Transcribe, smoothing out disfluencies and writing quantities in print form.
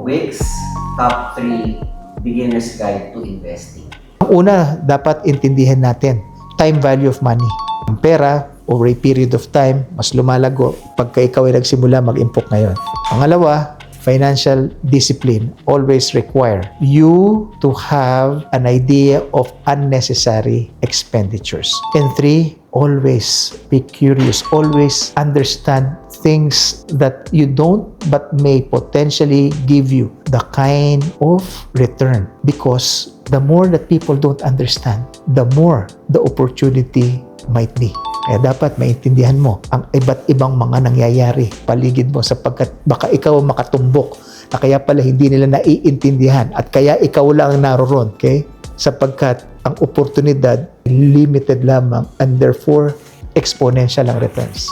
Wix Top 3 Beginner's Guide to Investing. Ang una, dapat intindihan natin, time value of money. Ang pera, over a period of time, mas lumalago pagka ikaw ay nagsimula mag-impok ngayon. Pangalawa, financial discipline always require you to have an idea of unnecessary expenditures. And 3, always be curious, always understand things that you don't but may potentially give you the kind of return, because the more that people don't understand, the more the opportunity might be. Kaya dapat maintindihan mo ang iba't ibang mga nangyayari paligid mo, sapagkat baka ikaw ang makatumbok na kaya pala hindi nila naiintindihan at kaya ikaw lang ang naroon. Okay? Sapagkat ang oportunidad limited lamang and therefore exponential ang returns.